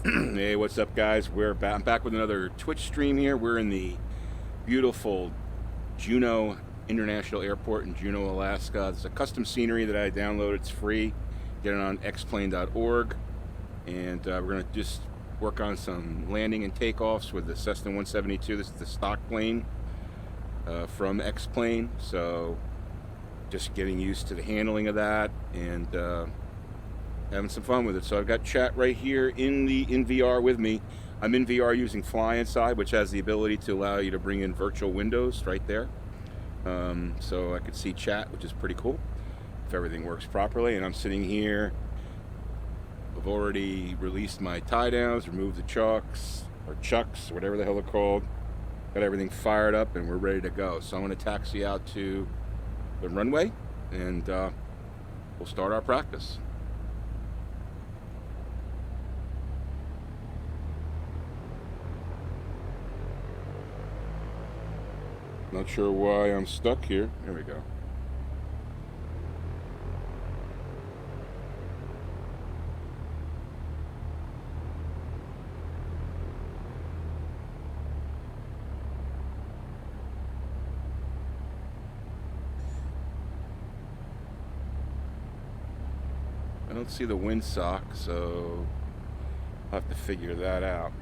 Hey, what's up, guys? I'm back with another Twitch stream here. We're in the beautiful Juneau International Airport in Juneau, Alaska. It's a custom scenery that I downloaded. It's free. Get it on xplane.org. And we're going to just work on some landing and takeoffs with the Cessna 172. This is the stock plane from X-Plane. So just getting used to the handling of that and having some fun with it. So I've got chat right here in VR with me. I'm in VR using FlyInside, which has the ability to allow you to bring in virtual windows right there. So I could see chat, which is pretty cool if everything works properly. And I'm sitting here. I've already released my tie downs, removed the chucks, whatever the hell they're called. Got everything fired up and we're ready to go. So I'm going to taxi out to the runway and we'll start our practice. Not sure why I'm stuck here. There we go. I don't see the windsock, so I'll have to figure that out.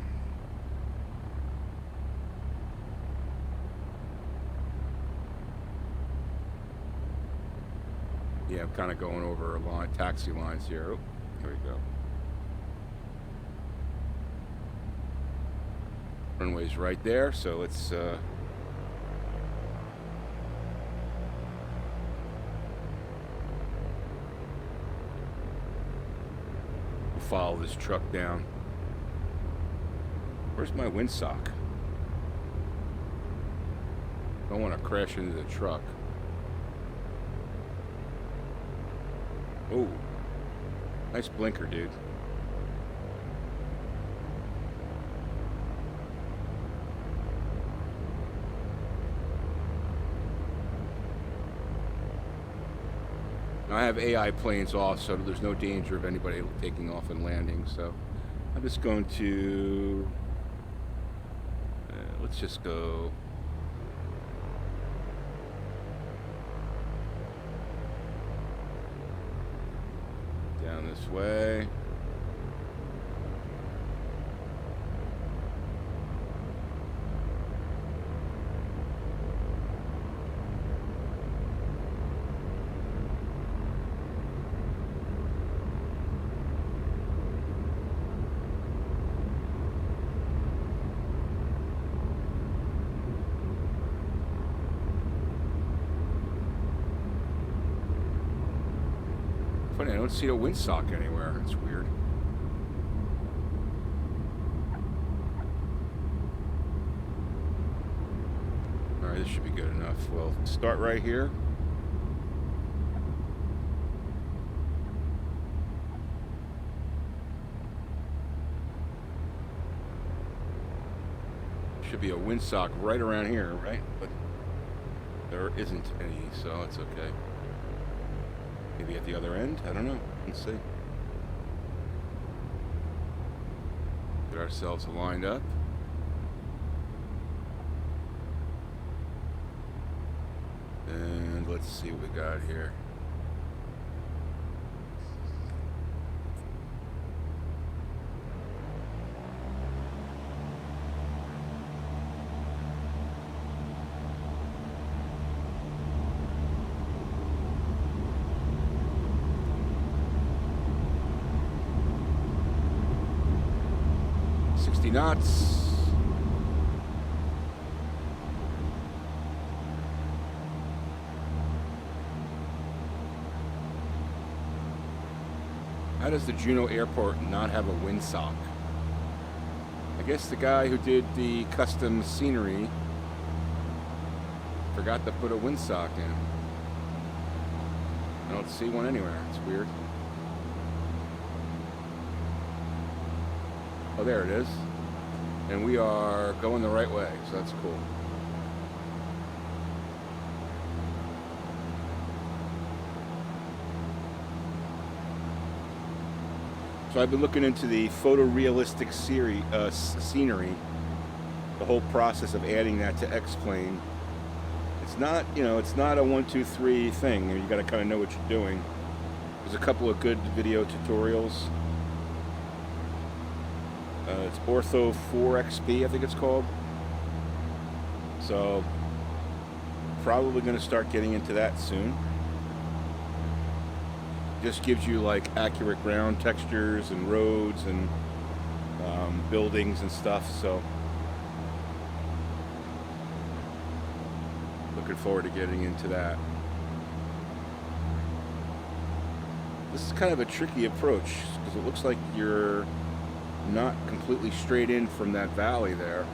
Yeah, I'm kind of going over a line, taxi lines here. Oh, there we go. Runway's right there, so let's follow this truck down. Where's my windsock? I don't want to crash into the truck. Oh, nice blinker, dude. Now, I have AI planes off, so there's no danger of anybody taking off and landing. So I'm just going to, let's just go. Down this way. Funny, I don't see a windsock anywhere. It's weird. Alright, this should be good enough. We'll start right here. Should be a windsock right around here, right? But there isn't any, so it's okay. Maybe at the other end? I don't know. Let's see. Get ourselves lined up. And let's see what we got here. Knots. How does the Juneau Airport not have a windsock? I guess the guy who did the custom scenery forgot to put a windsock in. I don't see one anywhere. It's weird. Oh, there it is. And we are going the right way, so that's cool. So I've been looking into the photorealistic scenery, the whole process of adding that to X-Plane. It's not, it's not a 1, 2, 3 thing. You got to kind of know what you're doing. There's a couple of good video tutorials. It's Ortho 4 XP, I think it's called. So probably going to start getting into that soon. Just gives you like accurate ground textures and roads and buildings and stuff. So looking forward to getting into that. This is kind of a tricky approach because it looks like you're not completely straight in from that valley there.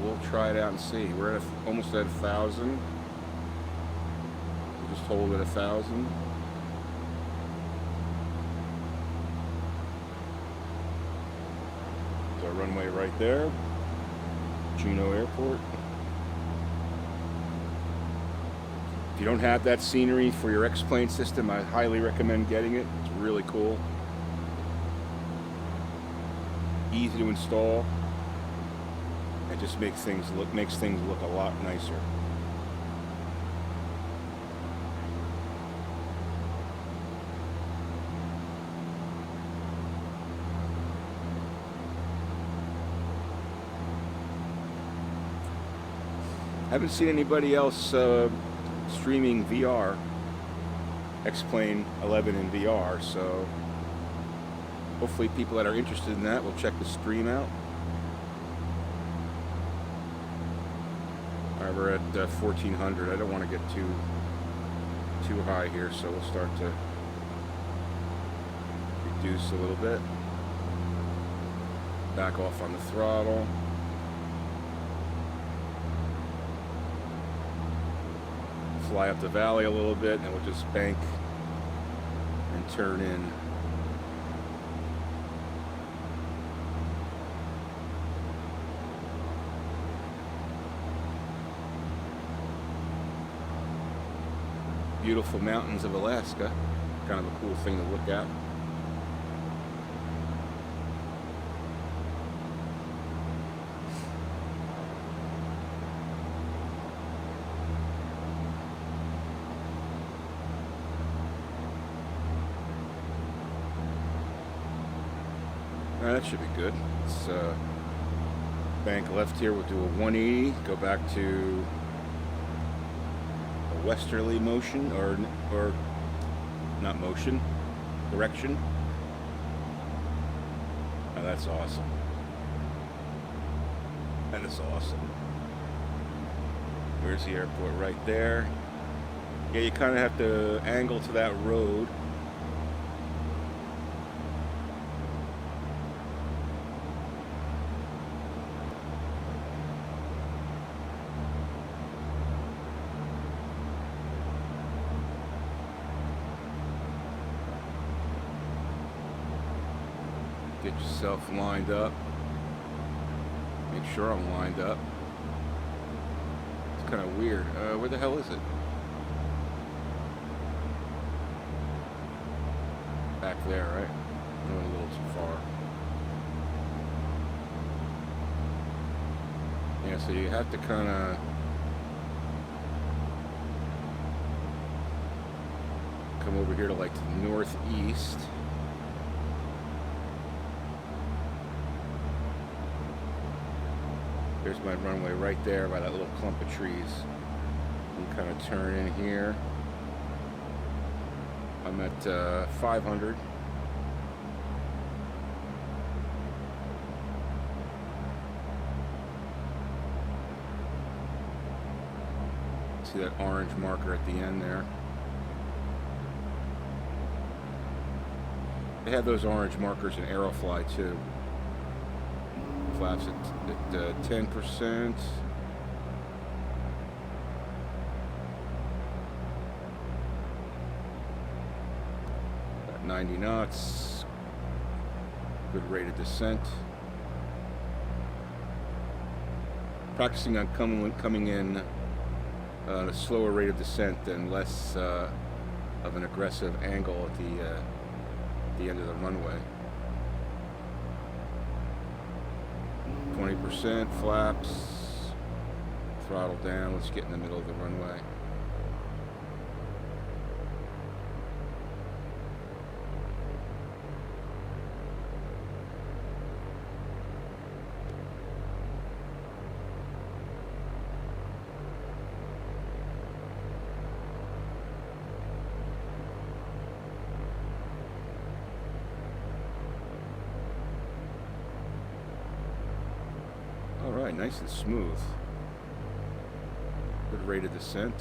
We'll try it out and see. We're at almost at 1,000. We'll just hold at 1,000. There's our runway right there. Juneau Airport. If you don't have that scenery for your X-Plane system, I highly recommend getting it. It's really cool. Easy to install. It just makes things look a lot nicer. I haven't seen anybody else streaming VR, X-Plane 11 in VR, so hopefully people that are interested in that will check the stream out. All right, we're at 1,400. I don't want to get too high here, so we'll start to reduce a little bit. Back off on the throttle. Fly up the valley a little bit, and we'll just bank and turn in. Beautiful mountains of Alaska. Kind of a cool thing to look at. That should be good. Let's bank left here. We'll do a 180. Go back to a westerly motion, or not motion, direction. Oh, that's awesome. That is awesome. Where's the airport? Right there. Yeah, you kind of have to angle to that road. Get yourself lined up. Make sure I'm lined up. It's kind of weird. Where the hell is it? Back there, right? I went a little too far. Yeah, so you have to kind of come over here to like the northeast. There's my runway right there by that little clump of trees. And kind of turn in here. I'm at 500. See that orange marker at the end there? They have those orange markers in Aerofly too. Flaps at 10%. At 90 knots. Good rate of descent. Practicing on coming in at a slower rate of descent and less of an aggressive angle at the end of the runway. 20% flaps, throttle down. Let's get in the middle of the runway. Alright, nice and smooth. Good rate of descent.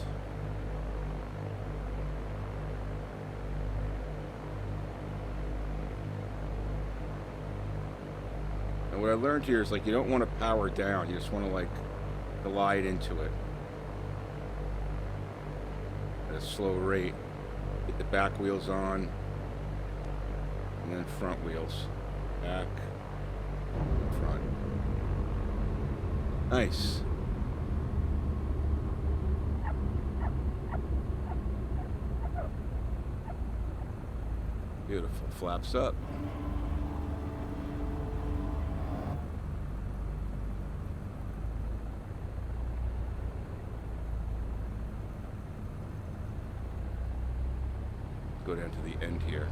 And what I learned here is, like, you don't want to power down, you just want to, like, glide into it at a slow rate. Get the back wheels on, and then front wheels. Back, front. Nice. Beautiful. Flaps up. Go down to the end here.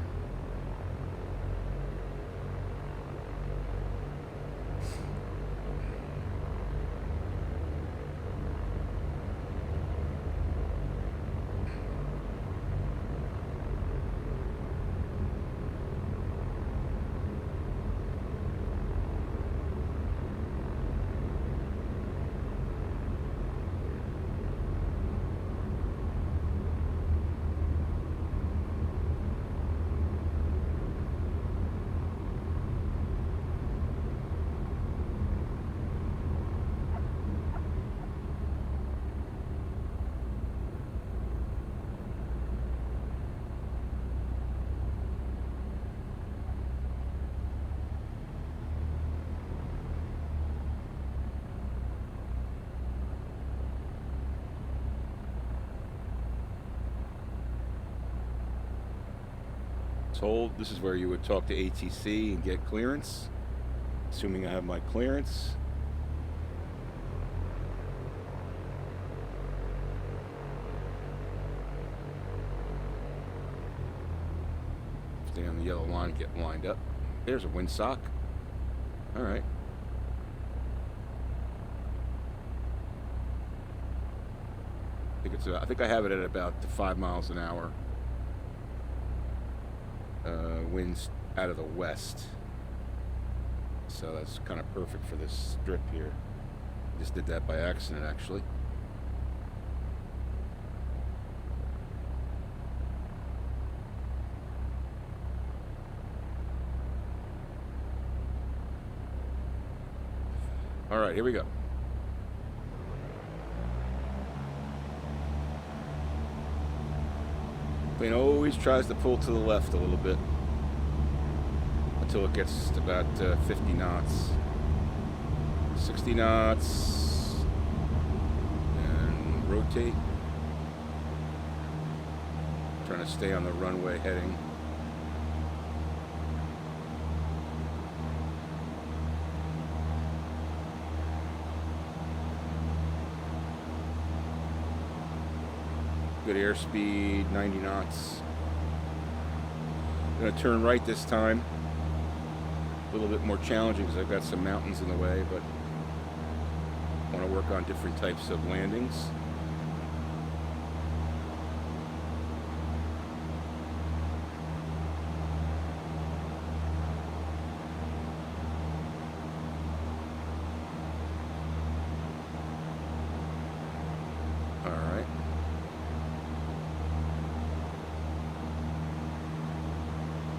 Told this is where you would talk to ATC and get clearance, assuming I have my clearance. Stay on the yellow line, get lined up. There's a windsock. All right. I think I have it at about 5 miles an hour. Winds out of the west, so that's kind of perfect for this strip here. Just did that by accident, actually. All right, here we go. Plane always tries to pull to the left a little bit until it gets to about 50 knots. 60 knots. And rotate. Trying to stay on the runway heading. Good airspeed, 90 knots. I'm going to turn right this time. A little bit more challenging because I've got some mountains in the way, but I want to work on different types of landings.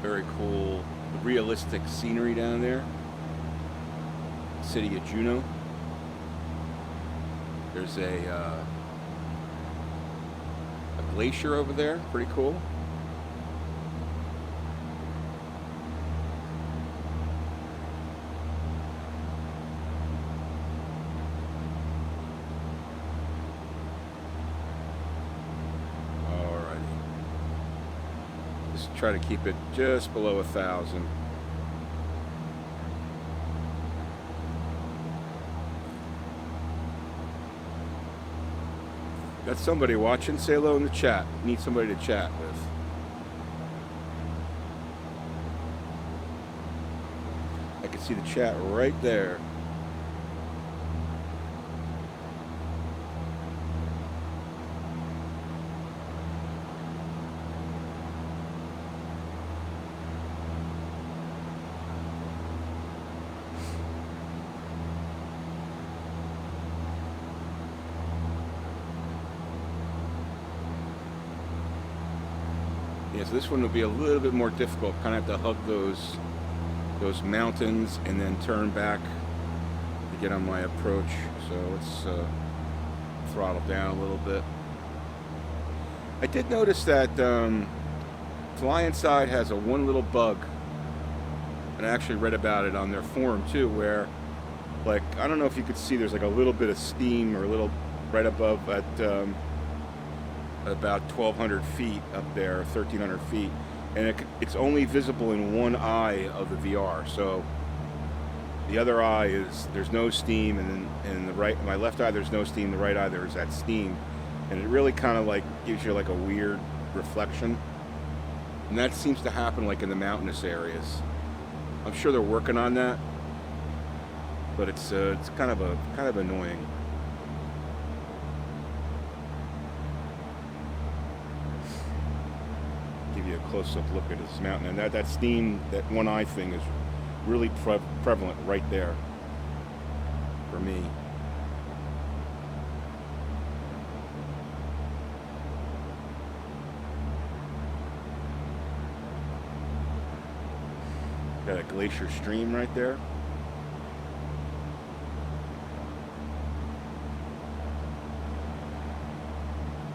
Very cool, realistic scenery down there. City of Juneau. There's a glacier over there, pretty cool. try to keep it just below 1,000. Got somebody watching? Say hello in the chat. Need somebody to chat with. I can see the chat right there. Yeah, so this one will be a little bit more difficult. Kind of have to hug those mountains and then turn back to get on my approach. So let's throttle down a little bit. I did notice that FlyInside has a one little bug, and I actually read about it on their forum too, where, like, I don't know if you could see, there's like a little bit of steam or a little right above at about 1,200 feet up there, 1,300 feet, and it's only visible in one eye of the VR. So the other eye is, there's no steam, and then in the right, my left eye there's no steam, the right eye there's that steam, and it really kind of like gives you like a weird reflection, and that seems to happen like in the mountainous areas. I'm sure they're working on that, but it's kind of annoying. Give you a close-up look at this mountain, and that steam, that one eye thing is really prevalent right there for me. Got a glacier stream right there.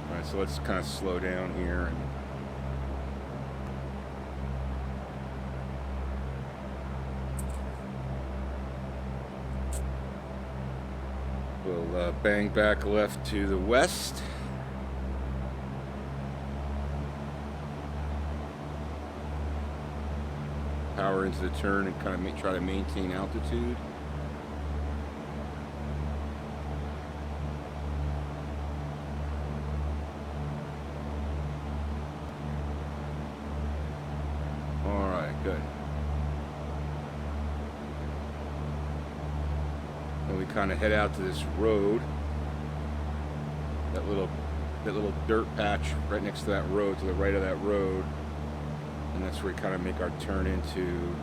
All right, so let's kind of slow down here and we'll bang back left to the west. Power into the turn and kind of try to maintain altitude. All right, good. And we kind of head out to this road, that little dirt patch right next to that road, to the right of that road, and that's where we kind of make our turn into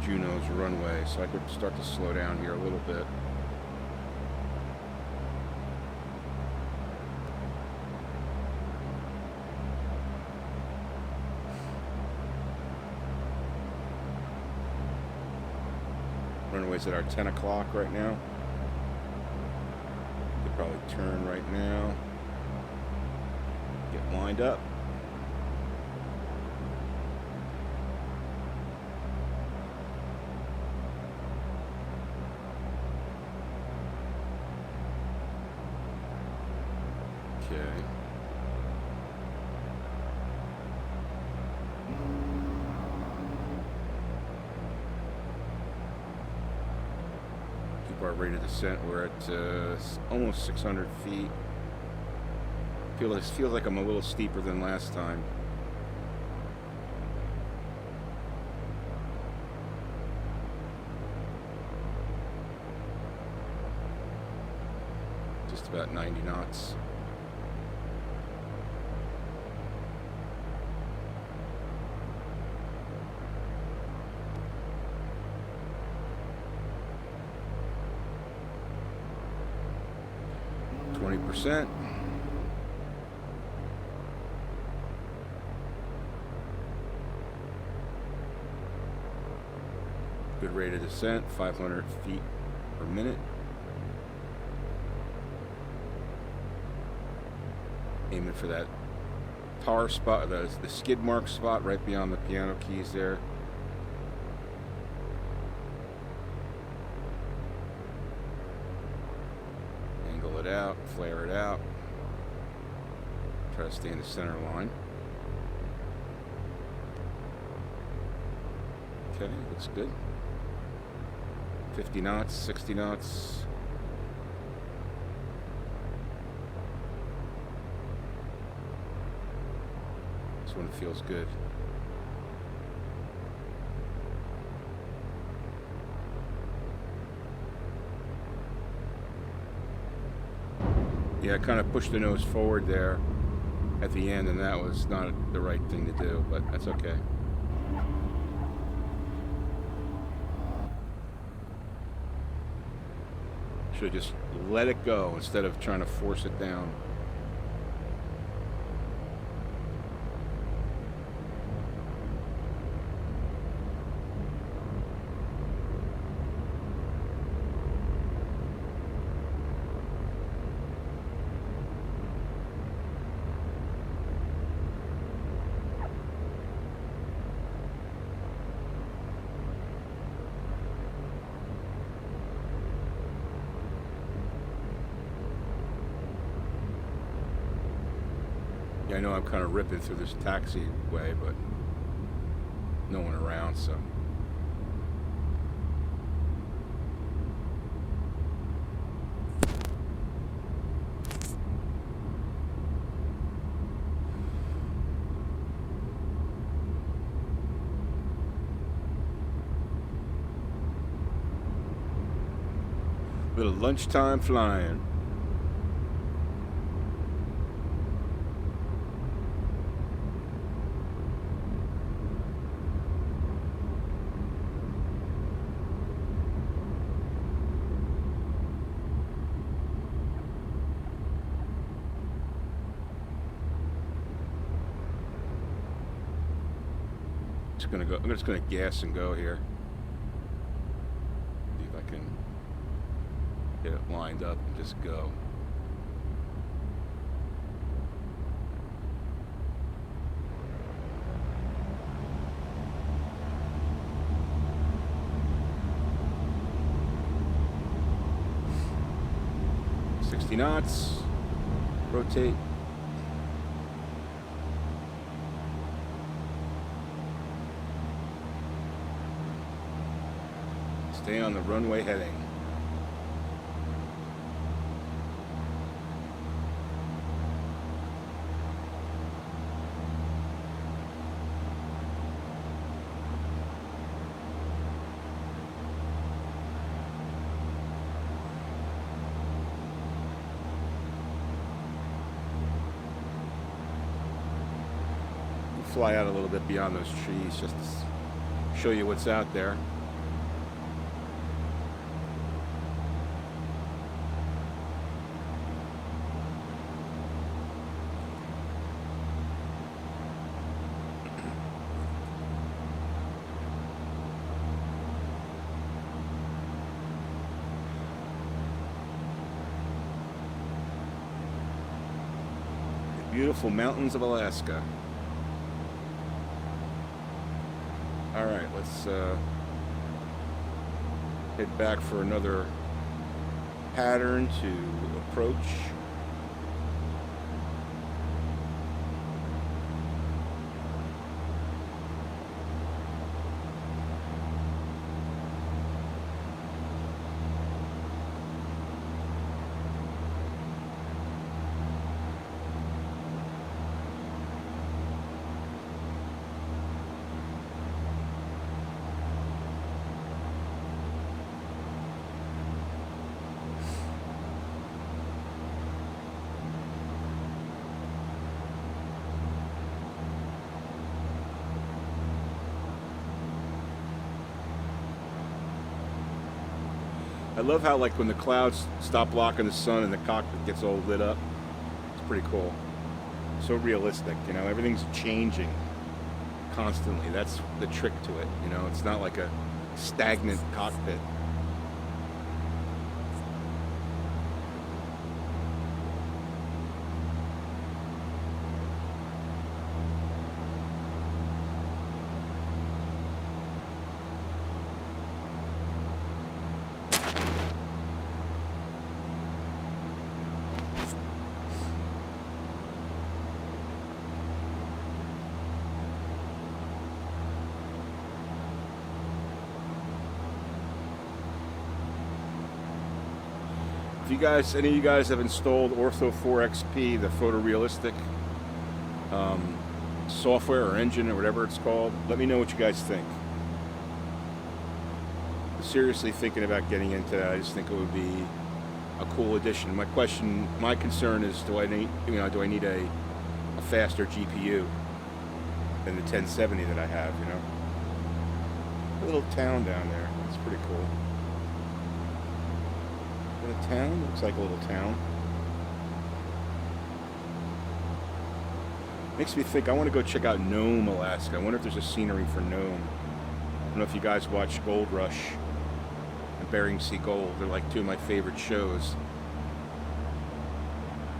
Juneau's runway. So I could start to slow down here a little bit. Runway's at our 10 o'clock right now. Could probably turn right now. Get lined up. Okay. Keep our rate of descent. We're at almost 600 feet. Feels like I'm a little steeper than last time. Just about 90 knots. %. Good rate of descent, 500 feet per minute. Aiming for that tar spot, the skid mark spot right beyond the piano keys there. Angle it out, flare it out. Try to stay in the center line. Okay, looks good. 50 knots, 60 knots. This one feels good. Yeah, I kind of pushed the nose forward there at the end, and that was not the right thing to do, but that's okay. Should have just let it go instead of trying to force it down. I know I'm kind of ripping through this taxiway, but no one around, so. Little lunchtime flying. I'm just gonna gas and go here. See if I can get it lined up and just go. Knots. Rotate. Stay on the runway heading. Fly out a little bit beyond those trees just to show you what's out there. The beautiful mountains of Alaska. All right, let's head back for another pattern to approach. I love how, like, when the clouds stop blocking the sun and the cockpit gets all lit up. It's pretty cool. So realistic, you know, everything's changing constantly. That's the trick to it, you know. It's not like a stagnant cockpit. you guys, any of you guys have installed Ortho 4 XP, the photorealistic software or engine or whatever it's called, let me know what you guys think. I'm seriously thinking about getting into that. I just think it would be a cool addition. My concern is, do I need a faster GPU than the 1070 that I have, you know? A little town down there. It's pretty cool. Is it a town? Looks like a little town. Makes me think I want to go check out Nome, Alaska. I wonder if there's a scenery for Nome. I don't know if you guys watch Gold Rush and Bering Sea Gold. They're like two of my favorite shows.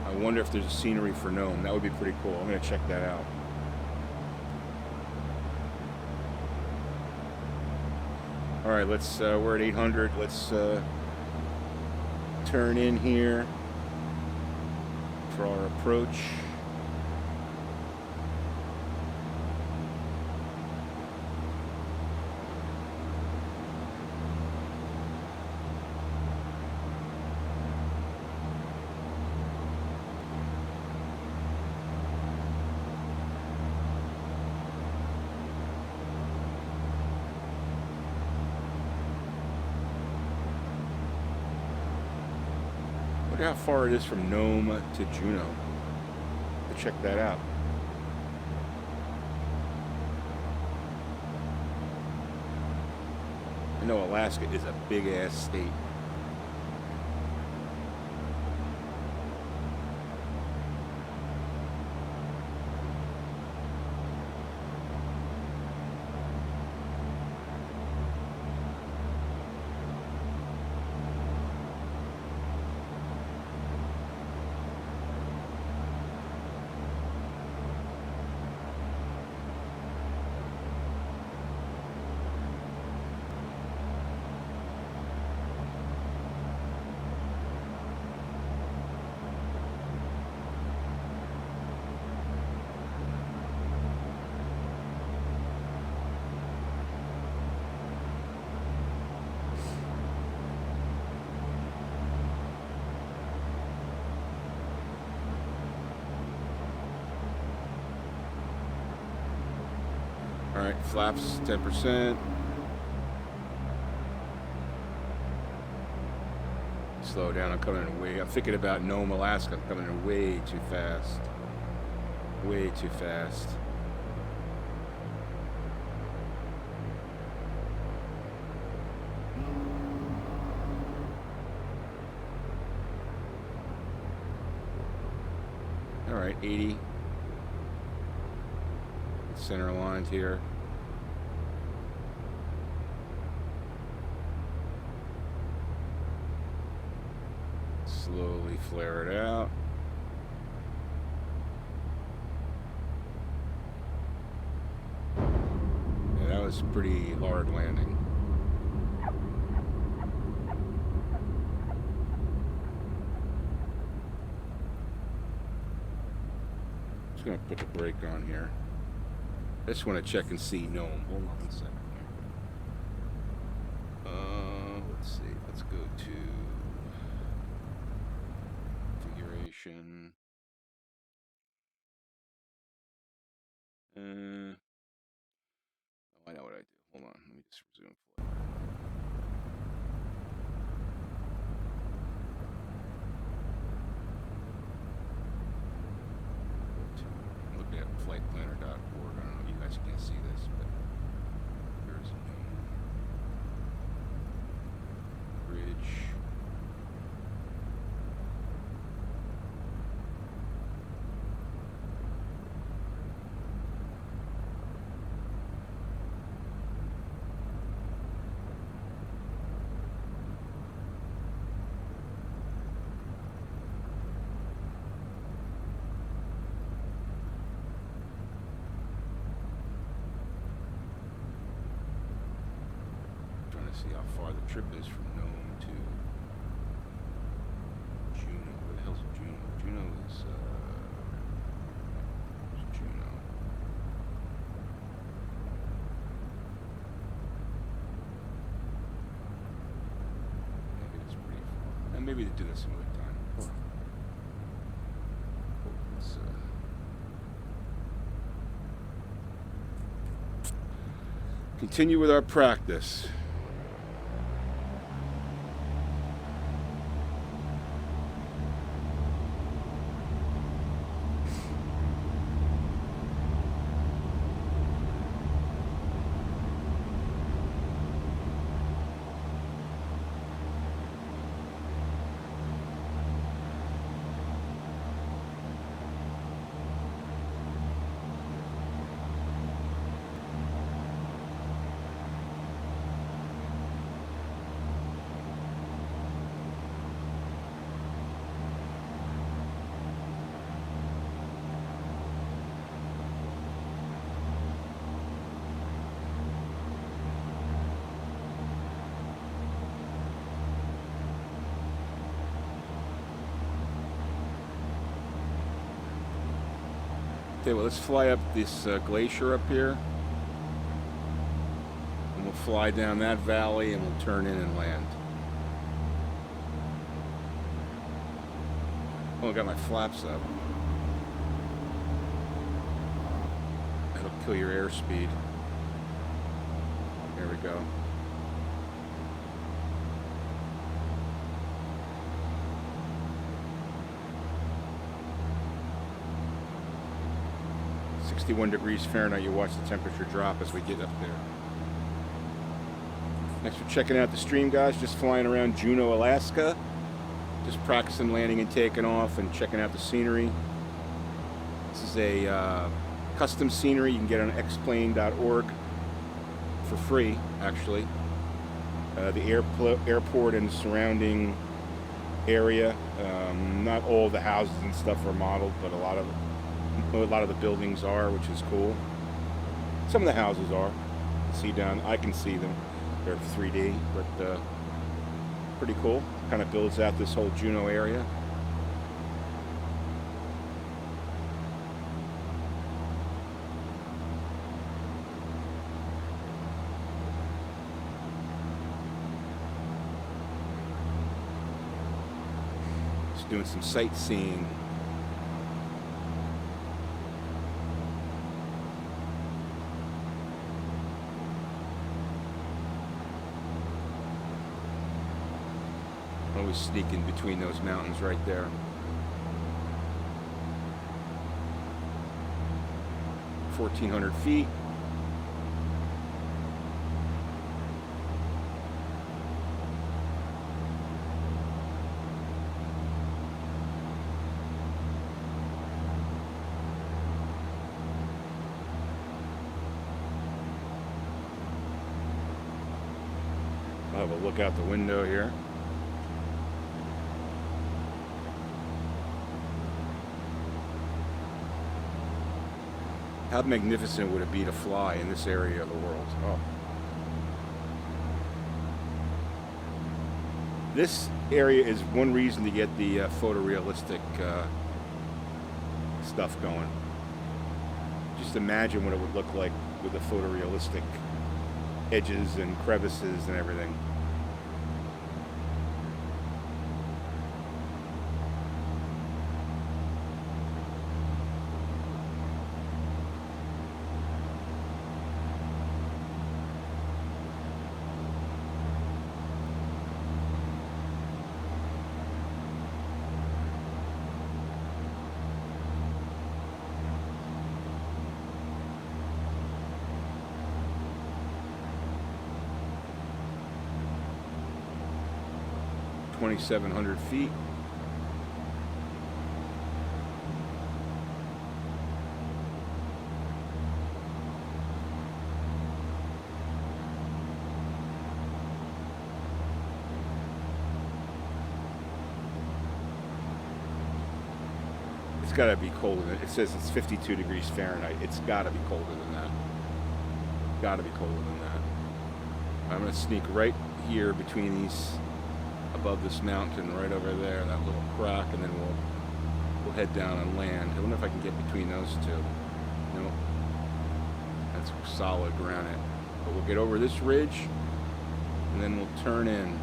I wonder if there's a scenery for Nome. That would be pretty cool. I'm going to check that out. All right, we're at 800. Let's turn in here for our approach. How far it is from Nome to Juneau. To check that out. I know Alaska is a big ass state. All right, flaps 10%. Slow down, I'm coming in way. I'm thinking about Nome, Alaska. I'm coming in way too fast. Way too fast. All right, 80. Center aligned here. Slowly flare it out. Yeah, that was a pretty hard landing. Just gonna put the brake on here. I just want to check and see Nome. Hold on 1 second here. Let's see. Let's go to configuration. Oh, I know what I do. Hold on. Let me just resume flight. I'm looking at flightplanner.org. I don't know if you guys can see this, but there's Nome. Bridge. See how far the trip is from Nome to Juneau. Where the hell's Juneau? Juneau is Juneau. Maybe it's pretty far. And maybe to do this another time. Hold on. Let's, continue with our practice. Okay, well, let's fly up this glacier up here, and we'll fly down that valley, and we'll turn in and land. Oh, I got my flaps up. That'll kill your airspeed. There we go. -61°F. You watch the temperature drop as we get up there. Thanks for checking out the stream, guys. Just flying around Juneau, Alaska. Just practicing landing and taking off and checking out the scenery. This is a custom scenery you can get on xplane.org for free, actually. The airport and surrounding area. Not all the houses and stuff are modeled, but a lot of the buildings are, which is cool. Some of the houses are. I can see them. They're 3D, but pretty cool. Kind of builds out this whole Juneau area. Just doing some sightseeing. Always sneak in between those mountains right there. (1,400 feet). I'll have a look out the window here. How magnificent would it be to fly in this area of the world? Oh. This area is one reason to get the photorealistic stuff going. Just imagine what it would look like with the photorealistic edges and crevices and everything. (2,700 feet). It's got to be colder than it says. It's 52°F. It's got to be colder than that. Got to be colder than that. I'm going to sneak right here between these. Above this mountain, right over there, that little crack, and then we'll head down and land. I wonder if I can get between those two. No, that's solid granite. But we'll get over this ridge, and then we'll turn in.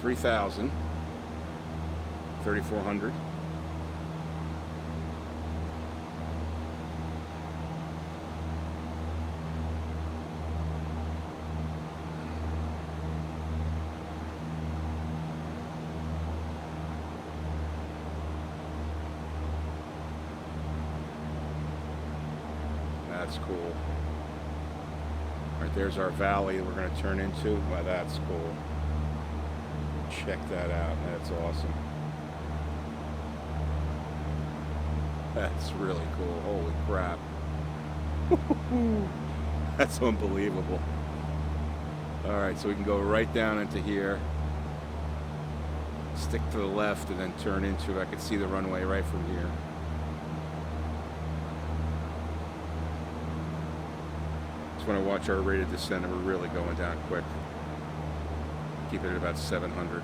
3,000. 3,400. That's cool. All right, there's our valley that we're going to turn into. Wow, that's cool. Check that out. That's awesome. That's really cool. Holy crap. That's unbelievable. All right, so we can go right down into here. Stick to the left and then turn into, I can see the runway right from here. Just want to watch our rate of descent, and we're really going down quick. Keep it at about 700.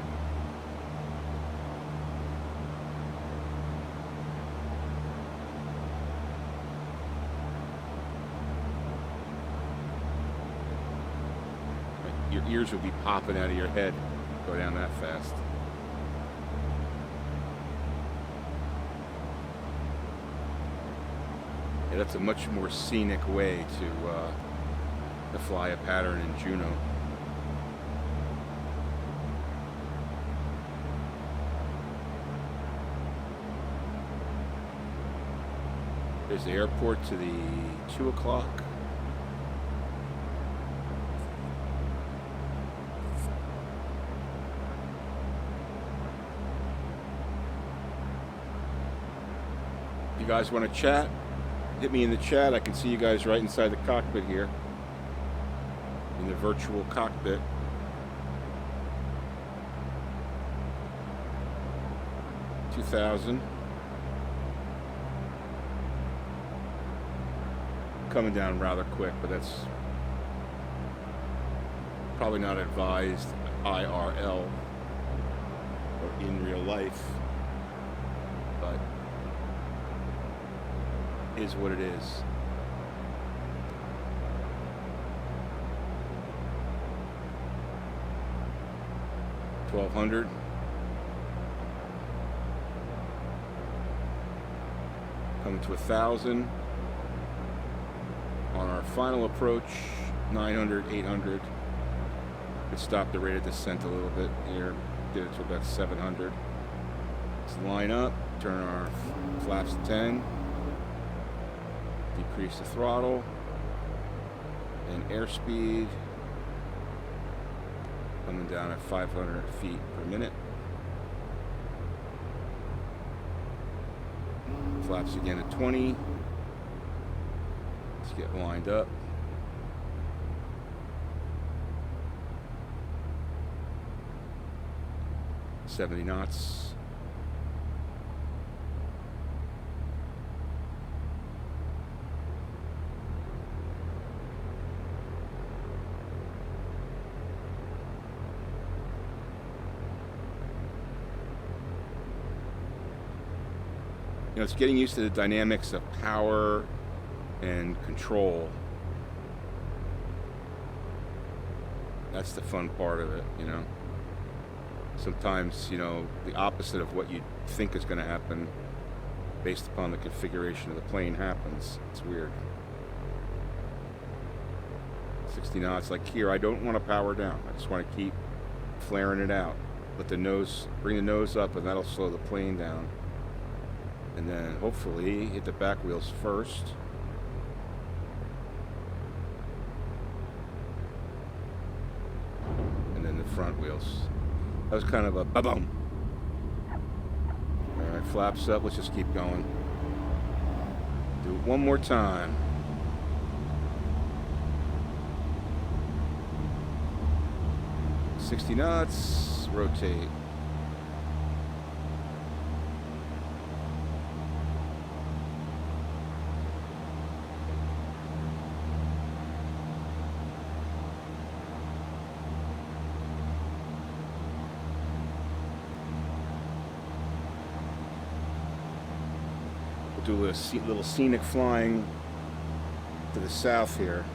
Your ears will be popping out of your head. Go down that fast. Yeah, that's a much more scenic way to fly a pattern in Juneau. There's the airport to the 2 o'clock. If you guys want to chat, hit me in the chat. I can see you guys right inside the cockpit here. In the virtual cockpit. $2,000. Coming down rather quick, but that's probably not advised IRL or in real life, but is what it is. $1,200. Coming to 1,000. On our final approach, 900, 800. Could stop the rate of descent a little bit here. Did it to about 700. Let's line up, turn our flaps to 10. Decrease the throttle. And airspeed. Coming down at 500 feet per minute. Flaps again at 20. Let's get lined up. $70 knots. You know, it's getting used to the dynamics of power and control. That's the fun part of it, you know. Sometimes, you know, the opposite of what you think is going to happen based upon the configuration of the plane happens. It's weird. 60 knots, like here, I don't want to power down. I just want to keep flaring it out. Let the nose, bring the nose up, and that'll slow the plane down. And then hopefully hit the back wheels first. And then the front wheels. That was kind of a ba-boom. All right, flaps up. Let's just keep going. Do it one more time. $60 knots. Rotate. Do a little scenic flying to the south here.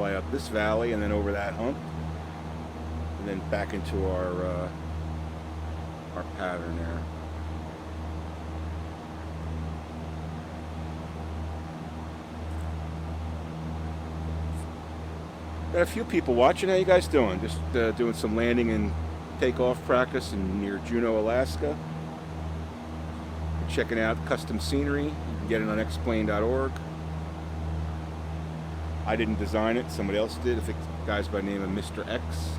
fly up this valley and then over that hump, and then back into our pattern there. Got a few people watching. How you guys doing? Just doing some landing and takeoff practice near Juneau, Alaska. Checking out custom scenery. You can get it on xplane.org. I didn't design it. Somebody else did. I think a guy's by the name of Mr. X.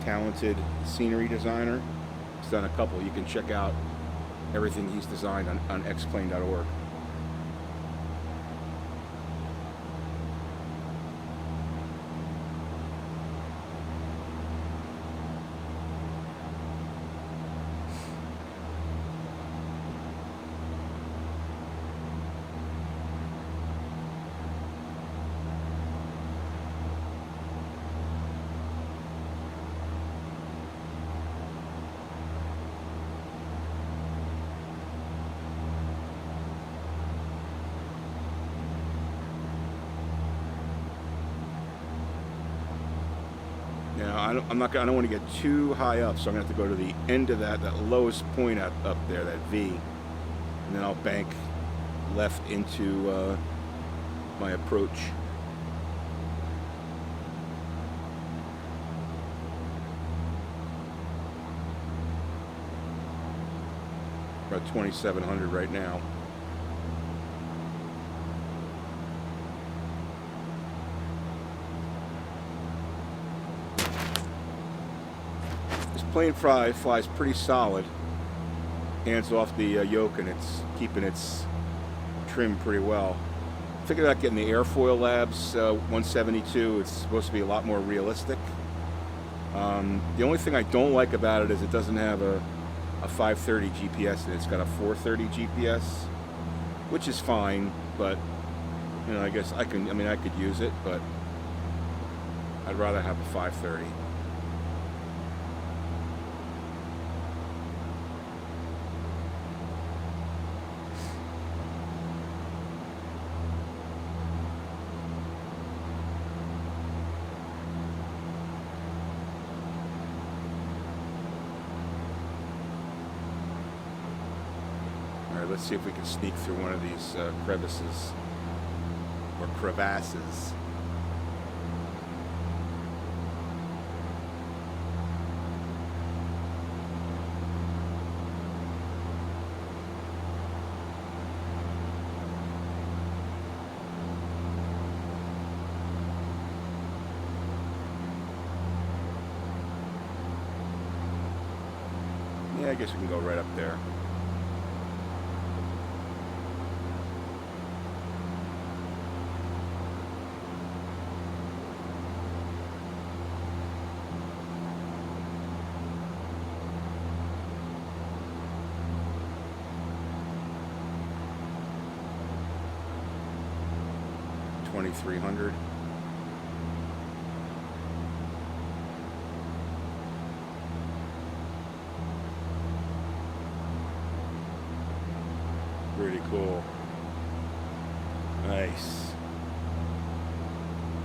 Talented scenery designer. He's done a couple. You can check out everything he's designed on xplane.org. Now, I don't want to get too high up, so I'm going to have to go to the end of that lowest point up there, that V, and then I'll bank left into my approach. We're at 2,700 right now. Plane flies pretty solid. Hands off the yoke, and it's keeping its trim pretty well. Thinking about getting the airfoil labs 172. It's supposed to be a lot more realistic. The only thing I don't like about it is it doesn't have a 530 GPS, and it's got a 430 GPS, which is fine. But you know, I guess I could use it, but I'd rather have a 530. Let's see if we can sneak through one of these crevices or crevasses. Yeah, I guess we can go right up there. $2,300. Pretty cool. Nice.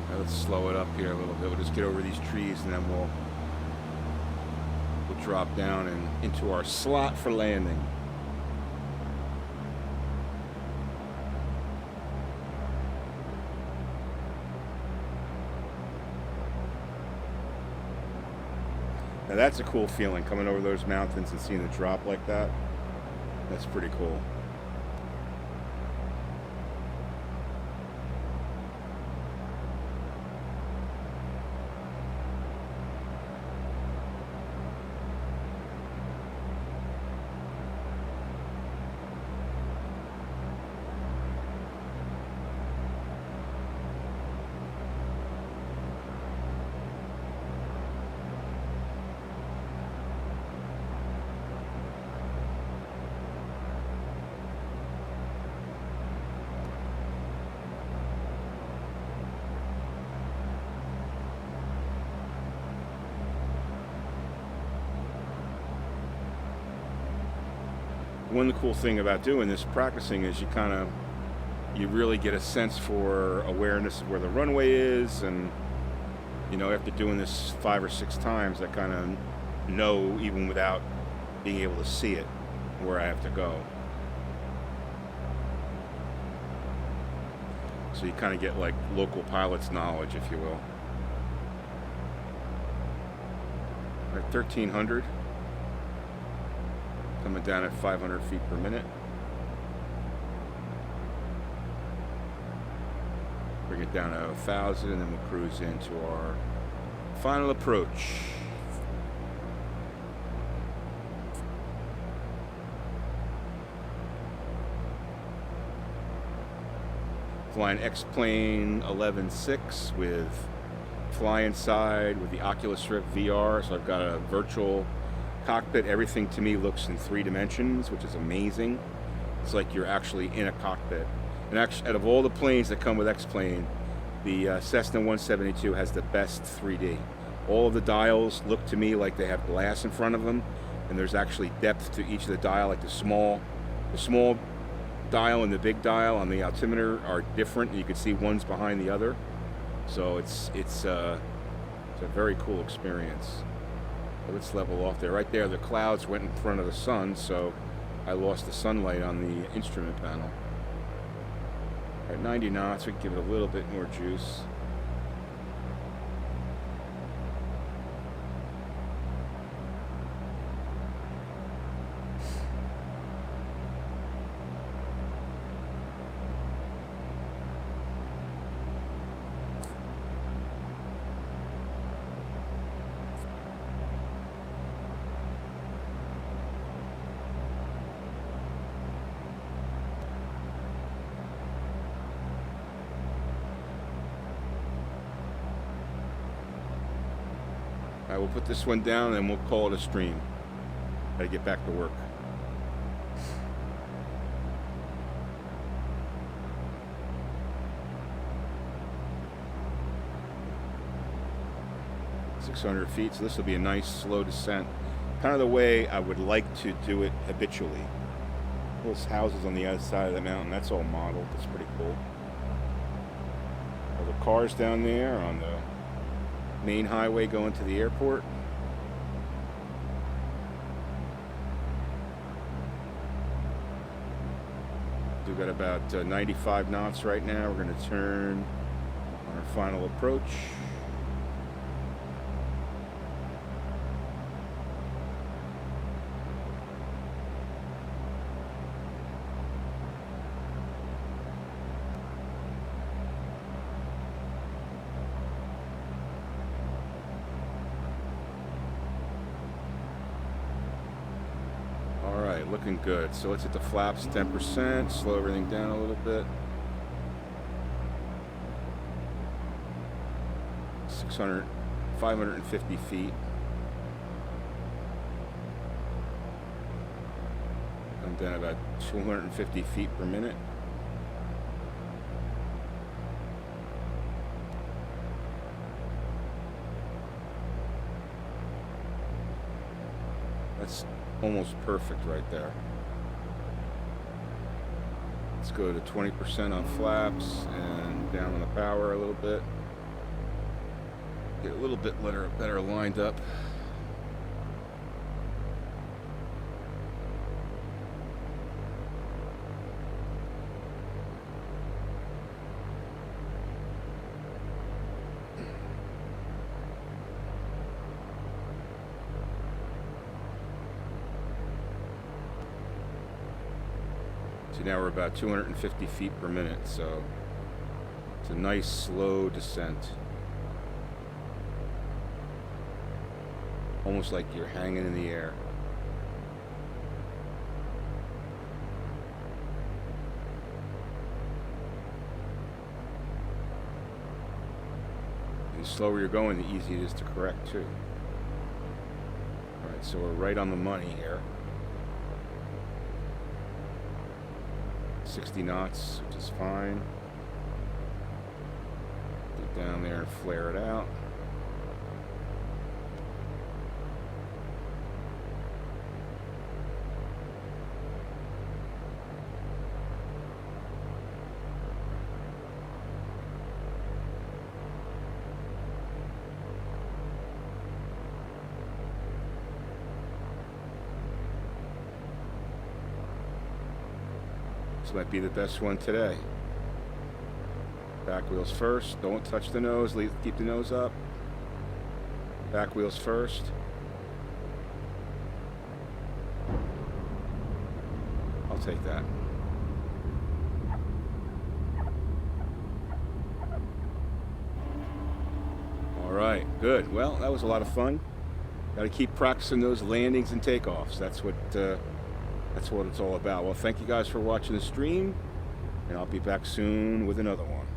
Now let's slow it up here a little bit. We'll just get over these trees, and then we'll drop down and into our slot for landing. Now that's a cool feeling, coming over those mountains and seeing the drop like that. That's pretty cool. One cool thing about doing this practicing is you you really get a sense for awareness of where the runway is, and after doing this 5 or 6 times, I kind of know, even without being able to see it, where I have to go. So you kind of get like local pilot's knowledge, if you will. At 1,300, coming down at 500 feet per minute. Bring it down to 1,000, and then we'll cruise into our final approach. Flying X-Plane 11.6 with FlyInside with the Oculus Rift VR. So I've got a virtual cockpit. Everything to me looks in 3 dimensions, which is amazing. It's like you're actually in a cockpit. And actually, out of all the planes that come with X-Plane, the Cessna 172 has the best 3D. All of the dials look to me like they have glass in front of them, and there's actually depth to each of the dial. Like the small dial and the big dial on the altimeter are different. You can see one's behind the other, so it's a very cool experience. But let's level off there. Right there, the clouds went in front of the sun, so I lost the sunlight on the instrument panel. At 90 knots, we can give it a little bit more juice. I will put this one down and we'll call it a stream. Gotta get back to work. ...600 feet, so this will be a nice slow descent. Kind of the way I would like to do it habitually. Those houses on the other side of the mountain, that's all modeled. That's pretty cool. All the cars down there on the main highway going to the airport. We've got about 95 knots right now. We're going to turn on our final approach. Looking good. So let's hit the flaps 10%, slow everything down a little bit. 550 feet. Come down about 250 feet per minute. That's almost perfect right there. Let's go to 20% on flaps and down on the power a little bit. Get a little bit better lined up. So now we're about 250 feet per minute, so it's a nice slow descent. Almost like you're hanging in the air. And the slower you're going, the easier it is to correct too. Alright, so we're right on the money here. 60 knots, which is fine. Get down there and flare it out. This might be the best one today. Back wheels first. Don't touch the nose. Keep the nose up. Back wheels first. I'll take that. All right, good. Well, that was a lot of fun. Got to keep practicing those landings and takeoffs. That's what it's all about. Well, thank you guys for watching the stream, and I'll be back soon with another one.